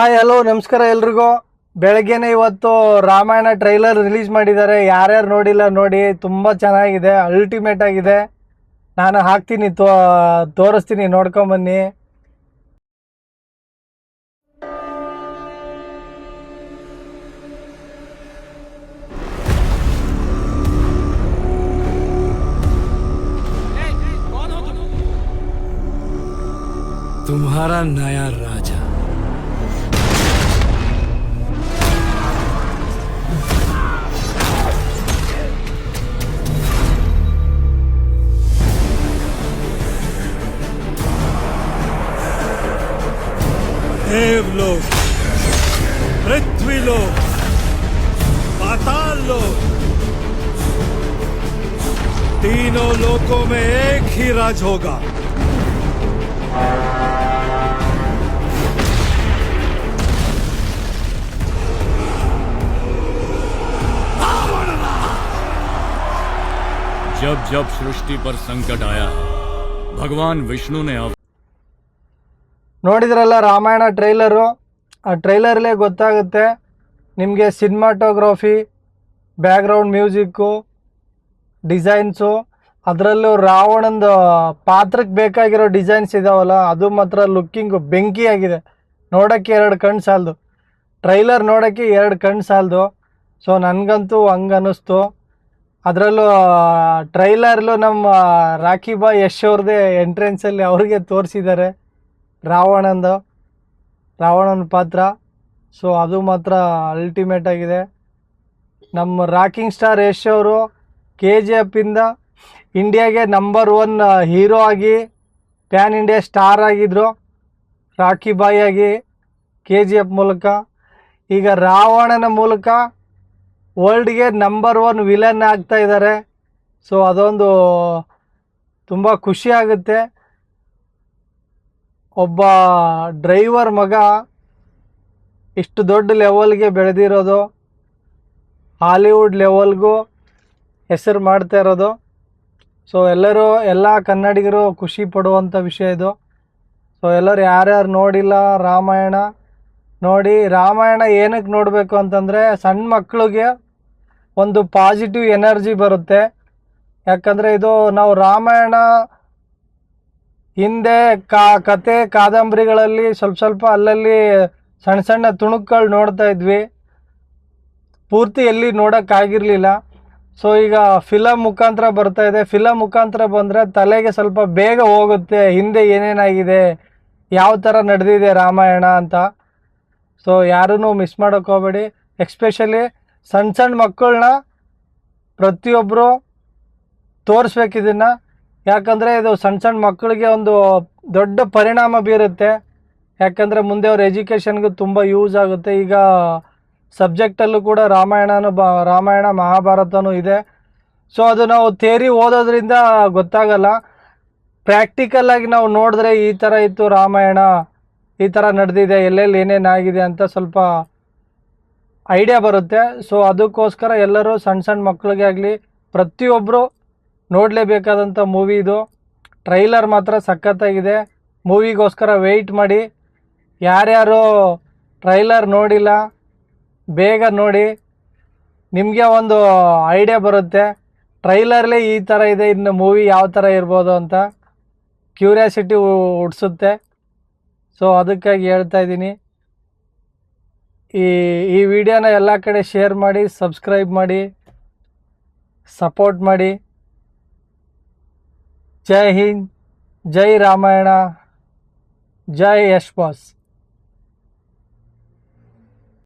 Hi hello ನಮಸ್ಕಾರ ಎಲ್ರಿಗೂ. ಬೆಳಗ್ಗೆನೆ ಇವತ್ತು ರಾಮಾಯಣ ಟ್ರೈಲರ್ ರಿಲೀಸ್ ಮಾಡಿದ್ದಾರೆ. ಯಾರ್ಯಾರು ನೋಡಿಲ್ಲ ನೋಡಿ, ತುಂಬ ಚೆನ್ನಾಗಿದೆ, ಅಲ್ಟಿಮೇಟ್ ಆಗಿದೆ. ನಾನು ಹಾಕ್ತೀನಿ, ತೋರಿಸ್ತೀನಿ, ನೋಡ್ಕೊಂಬನ್ನಿ. तुम्हारा नया राजा देवलोक, पृथ्वीलोक, पाताल लोक, तीनों लोकों में एक ही राज होगा। जब जब सृष्टि पर संकट आया है, भगवान विष्णु ने ನೋಡಿದ್ರಲ್ಲ ರಾಮಾಯಣ ಟ್ರೈಲರು. ಆ ಟ್ರೈಲರ್ಲೇ ಗೊತ್ತಾಗುತ್ತೆ ನಿಮಗೆ ಸಿನಿಮಾಟೋಗ್ರಫಿ, ಬ್ಯಾಕ್ಗ್ರೌಂಡ್ ಮ್ಯೂಸಿಕ್ಕು, ಡಿಸೈನ್ಸು, ಅದರಲ್ಲೂ ರಾವಣಂದು ಪಾತ್ರಕ್ಕೆ ಬೇಕಾಗಿರೋ ಡಿಸೈನ್ಸ್ ಇದಾವಲ್ಲ, ಅದು ಮಾತ್ರ ಲುಕ್ಕಿಂಗು ಬೆಂಕಿಯಾಗಿದೆ. ನೋಡೋಕ್ಕೆ 2 ಕಣ್ಣು ಸಾಲದು, ಟ್ರೈಲರ್ ನೋಡೋಕ್ಕೆ 2 ಕಣ್ಣು ಸಾಲದು. ಸೊ ನನಗಂತೂ ಹಂಗೆ ಅನ್ನಿಸ್ತು. ಅದರಲ್ಲೂ ಟ್ರೈಲರ್ಲು ನಮ್ಮ ರಾಖಿ ಬಾಯ್ ಯಶ್ ಅವ್ರದ್ದೇ ಎಂಟ್ರೆನ್ಸಲ್ಲಿ ಅವ್ರಿಗೆ ತೋರಿಸಿದ್ದಾರೆ ರಾವಣನ ಪಾತ್ರ. ಸೊ ಅದು ಮಾತ್ರ ಅಲ್ಟಿಮೇಟ್ ಆಗಿದೆ. ನಮ್ಮ ರಾಕಿಂಗ್ ಸ್ಟಾರ್ ಯಶ್ ಅವರು KGF ಇಂದ ಇಂಡಿಯಾಗೆ ನಂಬರ್ 1 ಹೀರೋ ಆಗಿ ಪ್ಯಾನ್ ಇಂಡಿಯಾ ಸ್ಟಾರ್ ಆಗಿದ್ದರು, ರಾಖಿ ಬಾಯ್ ಆಗಿ KGF ಮೂಲಕ. ಈಗ ರಾವಣನ ಮೂಲಕ ವರ್ಲ್ಡ್ಗೆ ನಂಬರ್ 1 ವಿಲನ್ ಆಗ್ತಾ ಇದ್ದಾರೆ. ಸೊ ಅದೊಂದು ತುಂಬ ಖುಷಿ ಆಗುತ್ತೆ. ಒಬ್ಬ ಡ್ರೈವರ್ ಮಗ ಇಷ್ಟು ದೊಡ್ಡ ಲೆವೆಲ್ಗೆ ಬೆಳೆದಿರೋದು, ಹಾಲಿವುಡ್ ಲೆವೆಲ್ಗೂ ಹೆಸರು ಮಾಡ್ತಾ ಇರೋದು. ಸೊ ಎಲ್ಲ ಕನ್ನಡಿಗರು ಖುಷಿ ಪಡುವಂಥ ವಿಷಯ ಇದು. ಸೊ ಎಲ್ಲರೂ ಯಾರ್ಯಾರು ನೋಡಿಲ್ಲ ರಾಮಾಯಣ ನೋಡಿ. ರಾಮಾಯಣ ಏನಕ್ಕೆ ನೋಡಬೇಕು ಅಂತಂದರೆ ಸಣ್ಣ ಮಕ್ಕಳಿಗೆ ಒಂದು ಪಾಸಿಟಿವ್ ಎನರ್ಜಿ ಬರುತ್ತೆ. ಯಾಕಂದರೆ ಇದು ನಾವು ರಾಮಾಯಣ ಹಿಂದೆ ಕತೆ ಕಾದಂಬರಿಗಳಲ್ಲಿ ಸ್ವಲ್ಪ ಅಲ್ಲಲ್ಲಿ ಸಣ್ಣ ತುಣುಕುಗಳು ನೋಡ್ತಾ ಇದ್ವಿ, ಪೂರ್ತಿ ಎಲ್ಲಿ ನೋಡೋಕ್ಕಾಗಿರಲಿಲ್ಲ. ಸೊ ಈಗ ಫಿಲಮ್ ಮುಖಾಂತರ ಬರ್ತಾ ಇದೆ. ಫಿಲಮ್ ಮುಖಾಂತರ ಬಂದರೆ ತಲೆಗೆ ಸ್ವಲ್ಪ ಬೇಗ ಹೋಗುತ್ತೆ, ಹಿಂದೆ ಏನೇನಾಗಿದೆ, ಯಾವ ಥರ ನಡೆದಿದೆ ರಾಮಾಯಣ ಅಂತ. ಸೊ ಯಾರೂ ಮಿಸ್ ಮಾಡೋಕ್ಕೆ ಹೋಗಬೇಡಿ. ಎಕ್ಸ್ಪೆಷಲಿ ಸಣ್ಣ ಮಕ್ಕಳನ್ನ ಪ್ರತಿಯೊಬ್ಬರು ತೋರಿಸ್ಬೇಕು ಇದನ್ನು. ಯಾಕಂದರೆ ಇದು ಸಣ್ಣ ಮಕ್ಕಳಿಗೆ ಒಂದು ದೊಡ್ಡ ಪರಿಣಾಮ ಬೀರುತ್ತೆ. ಯಾಕಂದರೆ ಮುಂದೆ ಅವ್ರ ಎಜುಕೇಷನ್ಗೂ ತುಂಬ ಯೂಸ್ ಆಗುತ್ತೆ. ಈಗ ಸಬ್ಜೆಕ್ಟಲ್ಲೂ ಕೂಡ ರಾಮಾಯಣ ಮಹಾಭಾರತನೂ ಇದೆ. ಸೊ ಅದು ನಾವು ಥಿಯರಿ ಓದೋದ್ರಿಂದ ಗೊತ್ತಾಗಲ್ಲ. ಪ್ರಾಕ್ಟಿಕಲ್ಲಾಗಿ ನಾವು ನೋಡಿದ್ರೆ ಈ ಥರ ಇತ್ತು ರಾಮಾಯಣ, ಈ ಥರ ನಡೆದಿದೆ, ಎಲ್ಲೆಲ್ಲಿ ಏನೇನಾಗಿದೆ ಅಂತ ಸ್ವಲ್ಪ ಐಡಿಯಾ ಬರುತ್ತೆ. ಸೊ ಅದಕ್ಕೋಸ್ಕರ ಎಲ್ಲರೂ ಸಣ್ಣ ಮಕ್ಕಳಿಗೆ ಆಗಲಿ ಪ್ರತಿಯೊಬ್ಬರು ನೋಡಲೇಬೇಕಾದಂಥ ಮೂವಿ ಇದು. ಟ್ರೈಲರ್ ಮಾತ್ರ ಸಖತ್ತಾಗಿದೆ. ಮೂವಿಗೋಸ್ಕರ ವೆಯ್ಟ್ ಮಾಡಿ. ಯಾರ್ಯಾರು ಟ್ರೈಲರ್ ನೋಡಿಲ್ಲ ಬೇಗ ನೋಡಿ, ನಿಮಗೆ ಒಂದು ಐಡಿಯಾ ಬರುತ್ತೆ. ಟ್ರೈಲರ್ಲೇ ಈ ಥರ ಇದೆ, ಇನ್ನು ಮೂವಿ ಯಾವ ಥರ ಇರ್ಬೋದು ಅಂತ ಕ್ಯೂರಿಯಾಸಿಟಿ ಹುಟ್ಟಿಸುತ್ತೆ. ಸೊ ಅದಕ್ಕಾಗಿ ಹೇಳ್ತಾ ಇದ್ದೀನಿ. ಈ ವಿಡಿಯೋನ ಎಲ್ಲ ಕಡೆ ಶೇರ್ ಮಾಡಿ, ಸಬ್ಸ್ಕ್ರೈಬ್ ಮಾಡಿ, ಸಪೋರ್ಟ್ ಮಾಡಿ. ಜೈ ಹಿಂದ್, ಜೈ ರಾಮಾಯಣ, ಜೈ ಯಶ್ ಬಾಸ್.